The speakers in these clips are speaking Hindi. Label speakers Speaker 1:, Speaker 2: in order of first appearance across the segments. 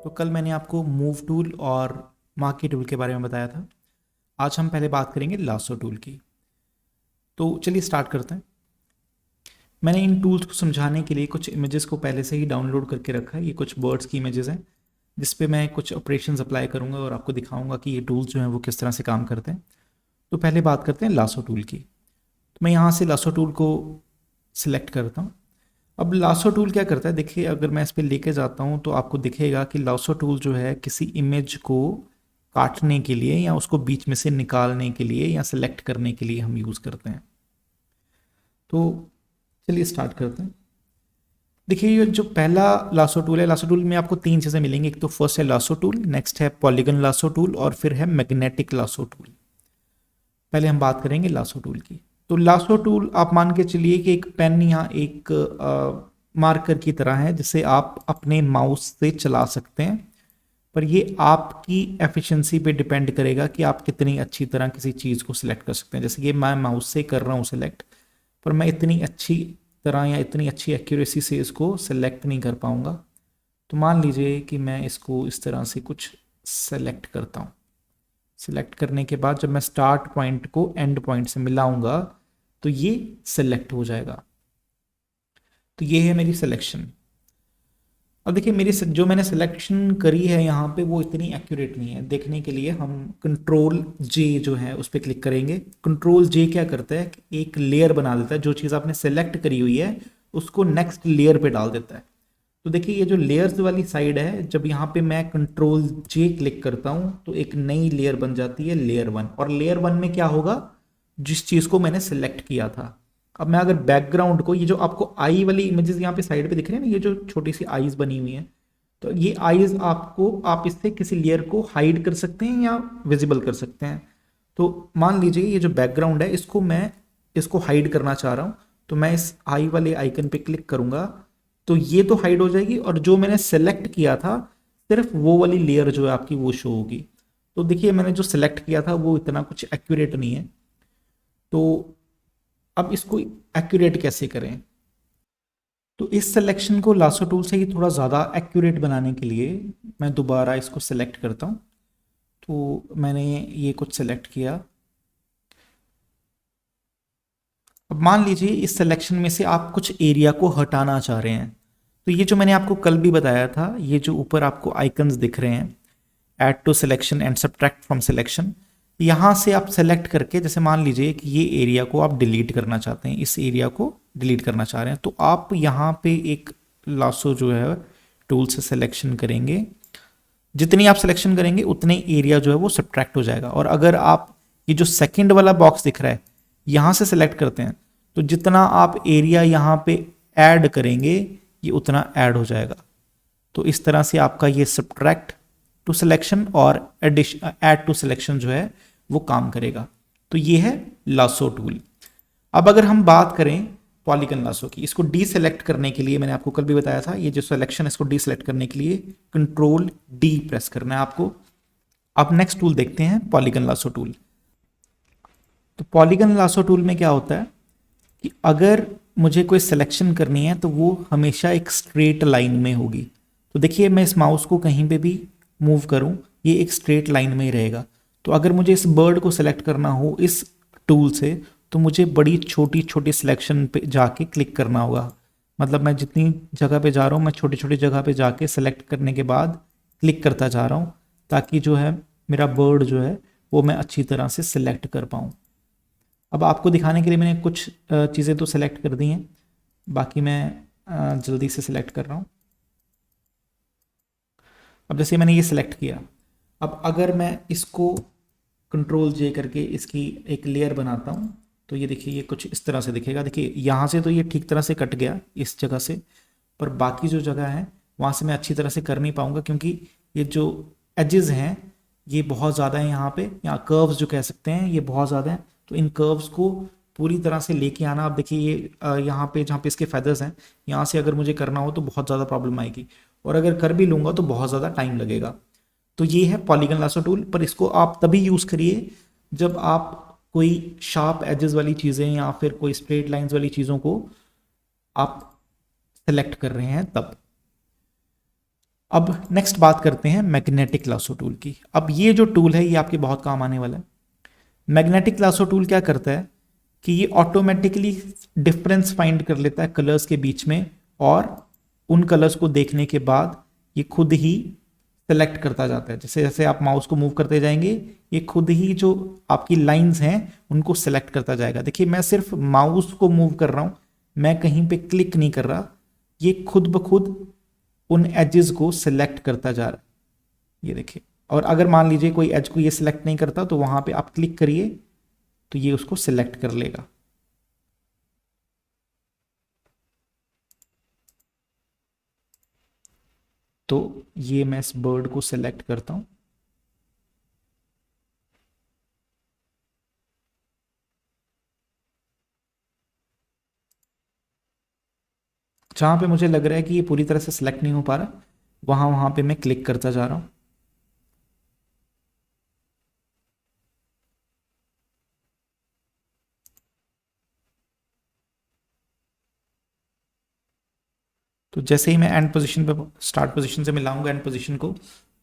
Speaker 1: तो कल मैंने आपको मूव टूल और मार्की टूल के बारे में बताया था। आज हम पहले बात करेंगे लासो टूल की। तो चलिए स्टार्ट करते हैं। मैंने इन टूल्स को समझाने के लिए कुछ इमेजेस को पहले से ही डाउनलोड करके रखा है। ये कुछ बर्ड्स की इमेजेस हैं जिस पे मैं कुछ ऑपरेशंस अप्लाई करूंगा और आपको दिखाऊंगा कि ये टूल्स जो हैं वो किस तरह से काम करते हैं। तो पहले बात करते हैं लासो टूल की। तो मैं यहाँ से लासो टूल को सिलेक्ट करता हूँ। अब लासो टूल क्या करता है, देखिए अगर मैं इस पर लेके जाता हूँ तो आपको दिखेगा कि लासो टूल जो है किसी इमेज को काटने के लिए या उसको बीच में से निकालने के लिए या सिलेक्ट करने के लिए हम यूज़ करते हैं। तो चलिए स्टार्ट करते हैं। देखिए ये जो पहला लासो टूल है, लासो टूल में आपको तीन चीज़ें मिलेंगी। एक तो फर्स्ट है लासो टूल, नेक्स्ट है पॉलीगन लासो टूल और फिर है मैग्नेटिक लासो टूल। पहले हम बात करेंगे लासो टूल की। तो लासो टूल आप मान के चलिए कि एक पेन या एक मार्कर की तरह है जिसे आप अपने माउस से चला सकते हैं, पर ये आपकी एफिशिएंसी पे डिपेंड करेगा कि आप कितनी अच्छी तरह किसी चीज़ को सिलेक्ट कर सकते हैं। जैसे कि मैं माउस से कर रहा हूँ सिलेक्ट, पर मैं इतनी अच्छी तरह या इतनी अच्छी एक्यूरेसी से इसको सिलेक्ट नहीं कर पाऊंगा। तो मान लीजिए कि मैं इसको इस तरह से कुछ सेलेक्ट करता हूँ। सिलेक्ट करने के बाद जब मैं स्टार्ट पॉइंट को एंड पॉइंट से मिलाऊंगा तो ये सिलेक्ट हो जाएगा। तो ये है मेरी सिलेक्शन। अब देखिए मेरी जो मैंने सिलेक्शन करी है यहाँ पे वो इतनी एक्यूरेट नहीं है। देखने के लिए हम कंट्रोल जे जो है उस पर क्लिक करेंगे। कंट्रोल जे क्या करता है कि एक लेयर बना देता है। जो चीज़ आपने सेलेक्ट करी हुई है उसको नेक्स्ट लेयर पे डाल देता है। तो देखिए ये जो लेयर्स वाली साइड है, जब यहाँ पे मैं कंट्रोल जे क्लिक करता हूँ तो एक नई लेयर बन जाती है, लेयर वन। और लेयर वन में क्या होगा, जिस चीज़ को मैंने सेलेक्ट किया था। अब मैं अगर बैकग्राउंड को, ये जो आपको आई वाली इमेजेस यहाँ पे साइड पे दिख रहे हैं ना, ये जो छोटी सी आईज बनी हुई है, तो ये आईज आपको, आप इससे किसी लेयर को हाइड कर सकते हैं या विजिबल कर सकते हैं। तो मान लीजिए ये जो बैकग्राउंड है इसको मैं इसको हाइड करना चाह रहा हूँ, तो मैं इस आई वाले आइकन पे क्लिक करूंगा तो ये तो हाइड हो जाएगी और जो मैंने सेलेक्ट किया था सिर्फ वो वाली लेयर जो है आपकी वो शो होगी। तो देखिए मैंने जो सेलेक्ट किया था वो इतना कुछ एक्यूरेट नहीं है। तो अब इसको एक्यूरेट कैसे करें, तो इस सिलेक्शन को लासो टूल से ही थोड़ा ज़्यादा एक्यूरेट बनाने के लिए मैं दोबारा इसको सेलेक्ट करता हूँ। तो मैंने ये कुछ सेलेक्ट किया। अब मान लीजिए इस सिलेक्शन में से आप कुछ एरिया को हटाना चाह रहे हैं। तो ये जो मैंने आपको कल भी बताया था, ये जो ऊपर आपको आइकन्स दिख रहे हैं, add to selection and subtract from selection, यहाँ से आप सेलेक्ट करके, जैसे मान लीजिए कि ये एरिया को आप डिलीट करना चाहते हैं, इस एरिया को डिलीट करना चाह रहे हैं, तो आप यहाँ पे एक लासो जो है टूल से सिलेक्शन करेंगे। जितनी आप सिलेक्शन करेंगे उतने एरिया जो है वो सब्ट्रैक्ट हो जाएगा। और अगर आप ये जो सेकंड वाला बॉक्स दिख रहा है यहाँ से सिलेक्ट करते हैं तो जितना आप एरिया यहाँ पे ऐड करेंगे ये उतना ऐड हो जाएगा। तो इस तरह से आपका ये सब्ट्रैक्ट टू सिलेक्शन और एडिशन ऐड टू सिलेक्शन जो है वो काम करेगा। तो ये है लासो टूल। अब अगर हम बात करें पॉलीगन लासो की, इसको डी सेलेक्ट करने के लिए मैंने आपको कल भी बताया था, ये जो सिलेक्शन है इसको डी सेलेक्ट करने के लिए कंट्रोल डी प्रेस करना है आपको। अब नेक्स्ट टूल देखते हैं पॉलीगन लासो टूल। तो पॉलीगन लासो टूल में क्या होता है कि अगर मुझे कोई सिलेक्शन करनी है तो वो हमेशा एक स्ट्रेट लाइन में होगी। तो देखिए मैं इस माउस को कहीं पे भी मूव करूं ये एक स्ट्रेट लाइन में ही रहेगा। तो अगर मुझे इस बर्ड को सिलेक्ट करना हो इस टूल से तो मुझे बड़ी छोटी छोटी सिलेक्शन पे जाके क्लिक करना होगा। मतलब मैं जितनी जगह पे जा रहा हूँ मैं छोटी छोटी जगह पे जाके सेलेक्ट करने के बाद क्लिक करता जा रहा हूँ, ताकि जो है मेरा बर्ड जो है वो मैं अच्छी तरह से सिलेक्ट कर पाऊँ। अब आपको दिखाने के लिए मैंने कुछ चीज़ें तो सिलेक्ट कर दी हैं, बाकी मैं जल्दी से सिलेक्ट कर रहा हूँ। अब जैसे मैंने ये सिलेक्ट किया, अब अगर मैं इसको कंट्रोल जे करके इसकी एक लेयर बनाता हूँ तो ये देखिए ये कुछ इस तरह से दिखेगा। देखिए यहाँ से तो ये ठीक तरह से कट गया इस जगह से, पर बाकी जो जगह है वहाँ से मैं अच्छी तरह से कर नहीं पाऊँगा क्योंकि ये जो एजेस हैं ये बहुत ज़्यादा है। यहाँ पे यहाँ कर्व्स जो कह सकते हैं ये बहुत ज़्यादा है। तो इन कर्व्स को पूरी तरह से लेके आना, आप देखिए ये यहाँ पे जहाँ पे इसके फेदर्स हैं यहाँ से अगर मुझे करना हो तो बहुत ज़्यादा प्रॉब्लम आएगी, और अगर कर भी लूँगा तो बहुत ज़्यादा टाइम लगेगा। तो ये है पॉलीगन लासो टूल, पर इसको आप तभी यूज़ करिए जब आप कोई शार्प एजेस वाली चीज़ें या फिर कोई स्ट्रेट लाइंस वाली चीज़ों को आप सेलेक्ट कर रहे हैं तब। अब नेक्स्ट बात करते हैं मैग्नेटिक लासो टूल की। अब ये जो टूल है ये आपके बहुत काम आने वाला है। मैग्नेटिक लासो टूल क्या करता है कि ये ऑटोमेटिकली डिफरेंस फाइंड कर लेता है कलर्स के बीच में, और उन कलर्स को देखने के बाद ये खुद ही सेलेक्ट करता जाता है। जैसे जैसे आप माउस को मूव करते जाएंगे ये खुद ही जो आपकी लाइंस हैं उनको सेलेक्ट करता जाएगा। देखिए मैं सिर्फ माउस को मूव कर रहा हूं, मैं कहीं पे क्लिक नहीं कर रहा, ये खुद ब खुद उन एजेस को सिलेक्ट करता जा रहा है। ये देखिए, और अगर मान लीजिए कोई एज को ये सिलेक्ट नहीं करता तो वहां पे आप क्लिक करिए तो ये उसको सिलेक्ट कर लेगा। तो ये मैं इस बर्ड को सिलेक्ट करता हूं। जहां पे मुझे लग रहा है कि ये पूरी तरह से सिलेक्ट नहीं हो पा रहा, वहां वहां पे मैं क्लिक करता जा रहा हूं। तो जैसे ही मैं एंड पोजीशन पे, स्टार्ट पोजीशन से मिलाऊंगा एंड पोजीशन को,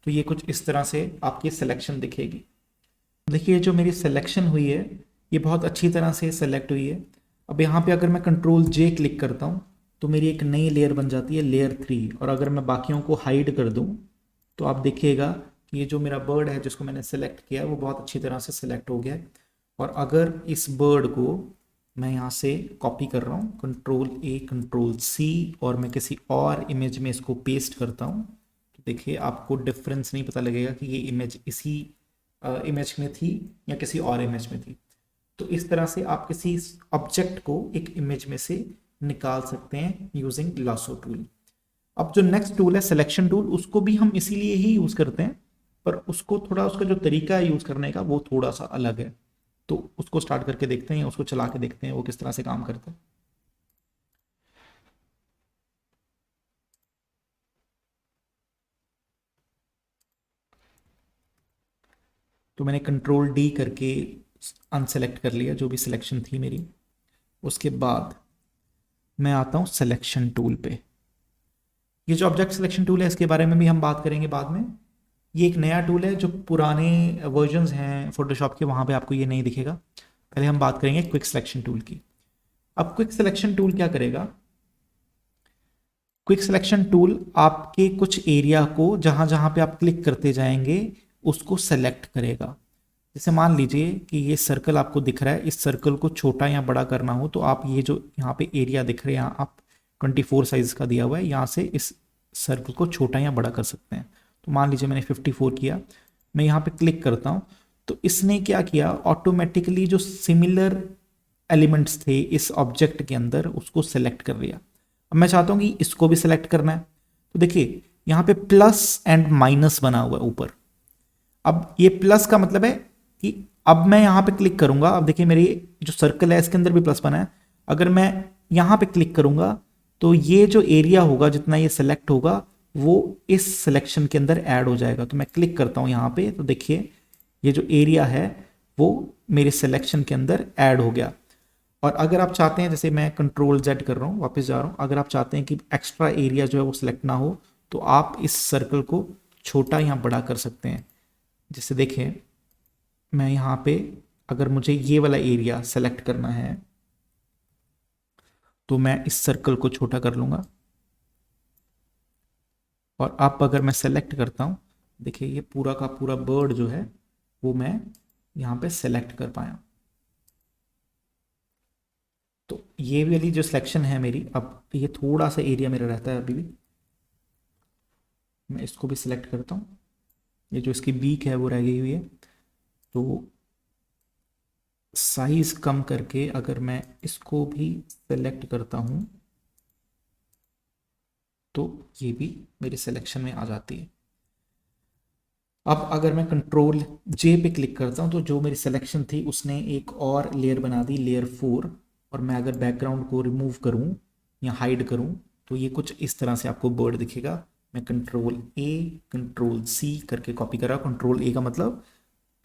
Speaker 1: तो ये कुछ इस तरह से आपकी सिलेक्शन दिखेगी। देखिए जो मेरी सिलेक्शन हुई है ये बहुत अच्छी तरह से सेलेक्ट हुई है। अब यहाँ पे अगर मैं कंट्रोल जे क्लिक करता हूँ तो मेरी एक नई लेयर बन जाती है, लेयर 3। और अगर मैं बाकियों को हाइड कर दूँ तो आप देखिएगा कि ये जो मेरा बर्ड है जिसको मैंने सेलेक्ट किया है वो बहुत अच्छी तरह से सेलेक्ट हो गया है। और अगर इस बर्ड को मैं यहाँ से कॉपी कर रहा हूँ, कंट्रोल A कंट्रोल C, और मैं किसी और इमेज में इसको पेस्ट करता हूँ, तो देखिए आपको डिफरेंस नहीं पता लगेगा कि ये इमेज इसी इमेज में थी या किसी और इमेज में थी। तो इस तरह से आप किसी ऑब्जेक्ट को एक इमेज में से निकाल सकते हैं यूजिंग लासो टूल। अब जो नेक्स्ट टूल है सिलेक्शन टूल, उसको भी हम इसीलिए ही यूज करते हैं, पर उसको थोड़ा, उसका जो तरीका है यूज करने का वो थोड़ा सा अलग है। तो उसको स्टार्ट करके देखते हैं या उसको चला के देखते हैं वो किस तरह से काम करता है। तो मैंने कंट्रोल D करके अनसेलेक्ट कर लिया जो भी सिलेक्शन थी मेरी। उसके बाद मैं आता हूँ सिलेक्शन टूल पे। ये जो ऑब्जेक्ट सिलेक्शन टूल है इसके बारे में भी हम बात करेंगे बाद में। ये एक नया टूल है, जो पुराने वर्जन्स हैं फोटोशॉप के वहाँ पे आपको ये नहीं दिखेगा। पहले हम बात करेंगे क्विक सिलेक्शन टूल की। अब क्विक सिलेक्शन टूल क्या करेगा, क्विक सिलेक्शन टूल आपके कुछ एरिया को जहाँ जहाँ पे आप क्लिक करते जाएंगे उसको सेलेक्ट करेगा। जैसे मान लीजिए कि ये सर्कल आपको दिख रहा है, इस सर्कल को छोटा या बड़ा करना हो तो आप ये जो यहाँ पे एरिया दिख रहे हैं, यहाँ आप 24 साइज का दिया हुआ है, यहाँ से इस सर्कल को छोटा या बड़ा कर सकते हैं। तो मान लीजिए मैंने 54 किया, मैं यहाँ पे क्लिक करता हूँ तो इसने क्या किया, ऑटोमेटिकली जो सिमिलर एलिमेंट्स थे इस ऑब्जेक्ट के अंदर उसको सेलेक्ट कर लिया। अब मैं चाहता हूँ कि इसको भी सिलेक्ट करना है, तो देखिए यहाँ पे प्लस एंड माइनस बना हुआ है ऊपर। अब ये प्लस का मतलब है कि अब मैं यहाँ पे क्लिक करूंगा, अब देखिए मेरी जो सर्कल है इसके अंदर भी प्लस बना है। अगर मैं यहाँ पे क्लिक करूंगा तो ये जो एरिया होगा जितना ये सेलेक्ट होगा वो इस सिलेक्शन के अंदर ऐड हो जाएगा। तो मैं क्लिक करता हूँ यहाँ पे तो देखिए ये जो एरिया है वो मेरे सिलेक्शन के अंदर ऐड हो गया। और अगर आप चाहते हैं, जैसे मैं कंट्रोल Z कर रहा हूँ, वापस जा रहा हूँ, अगर आप चाहते हैं कि एक्स्ट्रा एरिया जो है वो सिलेक्ट ना हो तो आप इस सर्कल को छोटा या बड़ा कर सकते हैं। जैसे देखें मैं यहाँ पे अगर मुझे ये वाला एरिया सेलेक्ट करना है तो मैं इस सर्कल को छोटा कर लूँगा। और अब अगर मैं सेलेक्ट करता हूँ, देखिए ये पूरा का पूरा बर्ड जो है वो मैं यहाँ पे सेलेक्ट कर पाया। तो ये वाली जो सिलेक्शन है मेरी, अब ये थोड़ा सा एरिया मेरा रहता है अभी भी, मैं इसको भी सिलेक्ट करता हूँ। ये जो इसकी बीक है वो रह गई हुई है, तो साइज कम करके अगर मैं इसको भी सेलेक्ट करता हूँ तो ये भी मेरे सिलेक्शन में आ जाती है। अब अगर मैं कंट्रोल J पे क्लिक करता हूँ तो जो मेरी सिलेक्शन थी उसने एक और लेयर बना दी, लेयर 4। और मैं अगर बैकग्राउंड को रिमूव करूँ या हाइड करूँ तो ये कुछ इस तरह से आपको बर्ड दिखेगा। मैं कंट्रोल A कंट्रोल C करके कॉपी करा। कंट्रोल A का मतलब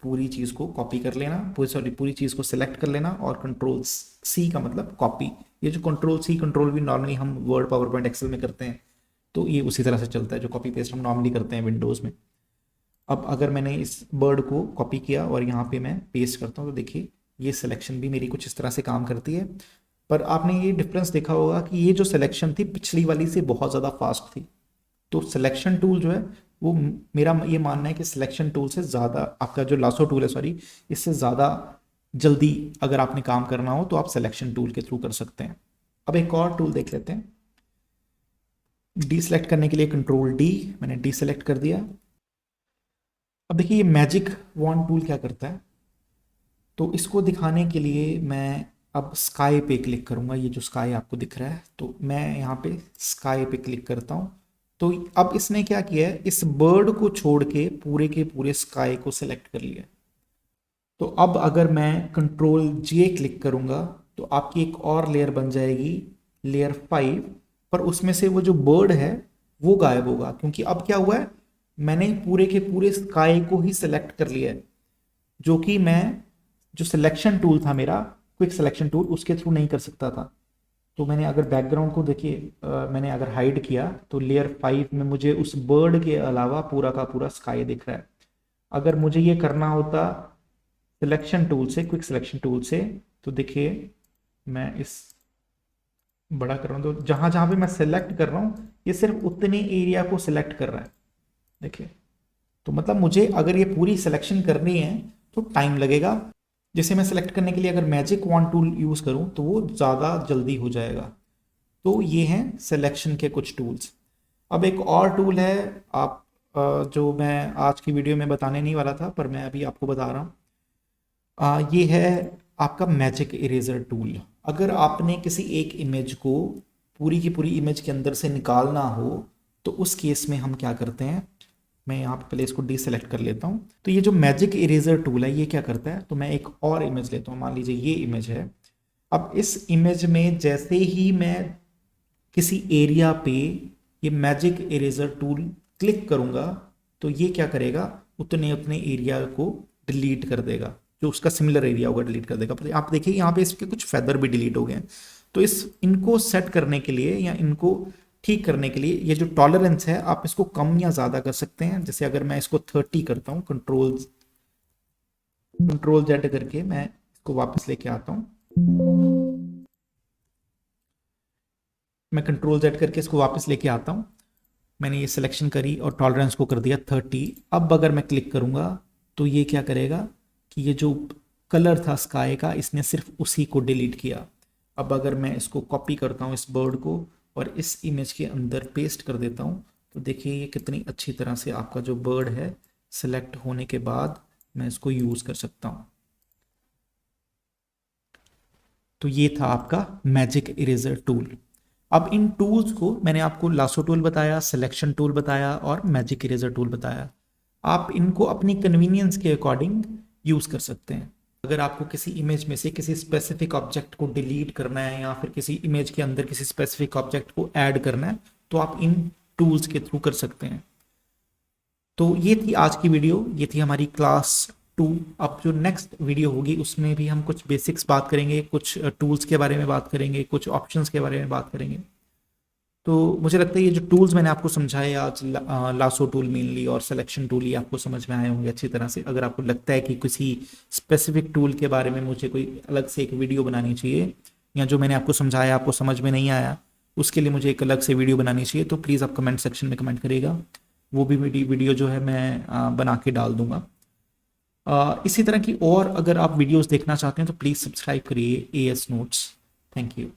Speaker 1: पूरी चीज़ को कॉपी कर लेना, पूरी चीज़ को सिलेक्ट कर लेना, और कंट्रोल C का मतलब कॉपी। ये जो control C control V normally हम वर्ड, पावर पॉइंट, एक्सेल में करते हैं, तो ये उसी तरह से चलता है जो कॉपी पेस्ट हम नॉर्मली करते हैं विंडोज़ में। अब अगर मैंने इस वर्ड को कॉपी किया और यहाँ पे मैं पेस्ट करता हूँ तो देखिए ये सिलेक्शन भी मेरी कुछ इस तरह से काम करती है। पर आपने ये डिफरेंस देखा होगा कि ये जो सिलेक्शन थी पिछली वाली से बहुत ज़्यादा फास्ट थी। तो सिलेक्शन टूल जो है वो, मेरा ये मानना है कि सिलेक्शन टूल से ज़्यादा, आपका जो लासो टूल है सॉरी, इससे ज़्यादा जल्दी अगर आपने काम करना हो तो आप सिलेक्शन टूल के थ्रू कर सकते हैं। अब एक और टूल देख लेते हैं। डी सेलेक्ट करने के लिए कंट्रोल डी, मैंने डी सेलेक्ट कर दिया। अब देखिए ये मैजिक वॉन्ड टूल क्या करता है, तो इसको दिखाने के लिए मैं अब स्काई पे क्लिक करूंगा। ये जो स्काई आपको दिख रहा है, तो मैं यहाँ पे स्काई पे क्लिक करता हूँ। तो अब इसने क्या किया है, इस बर्ड को छोड़ के पूरे स्काई को सिलेक्ट कर लिया। तो अब अगर मैं कंट्रोल जे क्लिक करूंगा तो आपकी एक और लेयर बन जाएगी, लेयर 5, पर उसमें से वो जो बर्ड है वो गायब होगा, क्योंकि अब क्या हुआ है, मैंने पूरे के पूरे स्काई को ही सिलेक्ट कर लिया है, जो कि मैं जो सिलेक्शन टूल था मेरा, क्विक सिलेक्शन टूल, उसके थ्रू नहीं कर सकता था। तो मैंने अगर बैकग्राउंड को देखिए, मैंने अगर हाइड किया तो लेयर 5 में मुझे उस बर्ड के अलावा पूरा का पूरा स्काई दिख रहा है। अगर मुझे ये करना होता सिलेक्शन टूल से, क्विक सिलेक्शन टूल से, तो देखिए मैं इस बड़ा कर रहा हूँ, तो जहां जहां पे मैं सिलेक्ट कर रहा हूँ ये सिर्फ उतने एरिया को सिलेक्ट कर रहा है, देखिए। तो मतलब मुझे अगर ये पूरी सिलेक्शन करनी है तो टाइम लगेगा। जैसे मैं सिलेक्ट करने के लिए अगर मैजिक वॉन्ड टूल यूज़ करूँ तो वो ज़्यादा जल्दी हो जाएगा। तो ये हैं सिलेक्शन के कुछ टूल्स। अब एक और टूल है, आप जो मैं आज की वीडियो में बताने नहीं वाला था पर मैं अभी आपको बता रहा हूँ। ये है आपका मैजिक इरेजर टूल। अगर आपने किसी एक इमेज को पूरी की पूरी इमेज के अंदर से निकालना हो तो उस केस में हम क्या करते हैं, मैं यहाँ पे पहले इसको डीसेलेक्ट कर लेता हूँ। तो ये जो मैजिक इरेजर टूल है ये क्या करता है, तो मैं एक और इमेज लेता हूँ, मान लीजिए ये इमेज है। अब इस इमेज में जैसे ही मैं किसी एरिया पे ये मैजिक इरेजर टूल क्लिक करूँगा तो ये क्या करेगा, उतने उतने एरिया को डिलीट कर देगा, जो उसका सिमिलर एरिया होगा डिलीट कर देगा। पर आप देखिए यहाँ पे इसके कुछ फेदर भी डिलीट हो गए हैं। तो इनको सेट करने के लिए या इनको ठीक करने के लिए ये जो टॉलरेंस है आप इसको कम या ज़्यादा कर सकते हैं। जैसे अगर मैं इसको 30 करता हूँ, कंट्रोल जेड करके मैं इसको वापस लेके आता हूँ, मैं कंट्रोल जेड करके इसको वापस लेके आता हूँ। मैंने ये सिलेक्शन करी और टॉलरेंस को कर दिया 30। अब अगर मैं क्लिक करूँगा तो ये क्या करेगा कि ये जो कलर था स्काई का इसने सिर्फ उसी को डिलीट किया। अब अगर मैं इसको कॉपी करता हूँ इस बर्ड को और इस इमेज के अंदर पेस्ट कर देता हूँ तो देखिए ये कितनी अच्छी तरह से आपका जो बर्ड है सिलेक्ट होने के बाद मैं इसको यूज़ कर सकता हूँ। तो ये था आपका मैजिक इरेजर टूल। अब इन टूल्स को मैंने आपको लासो टूल बताया, सिलेक्शन टूल बताया और मैजिक इरेजर टूल बताया। आप इनको अपनी कन्वीनियंस के अकॉर्डिंग यूज़ कर सकते हैं। अगर आपको किसी इमेज में से किसी स्पेसिफिक ऑब्जेक्ट को डिलीट करना है या फिर किसी इमेज के अंदर किसी स्पेसिफिक ऑब्जेक्ट को ऐड करना है तो आप इन टूल्स के थ्रू कर सकते हैं। तो ये थी आज की वीडियो, ये थी हमारी क्लास 2। अब जो नेक्स्ट वीडियो होगी उसमें भी हम कुछ बेसिक्स बात करेंगे, कुछ टूल्स के बारे में बात करेंगे, कुछ ऑप्शंस के बारे में बात करेंगे। तो मुझे लगता है ये जो टूल्स मैंने आपको समझाए आज, लासो टूल मेनली और सिलेक्शन टूल, ये आपको समझ में आए होंगे अच्छी तरह से। अगर आपको लगता है कि किसी स्पेसिफिक टूल के बारे में मुझे कोई अलग से एक वीडियो बनानी चाहिए या जो मैंने आपको समझाया आपको समझ में नहीं आया उसके लिए मुझे एक अलग से वीडियो बनानी चाहिए तो प्लीज़ आप कमेंट सेक्शन में कमेंट करिएगा, वो भी वीडियो जो है मैं बना के डाल दूंगा। इसी तरह की और अगर आप वीडियोस देखना चाहते हैं तो प्लीज़ सब्सक्राइब करिए AS नोट्स। Thank you.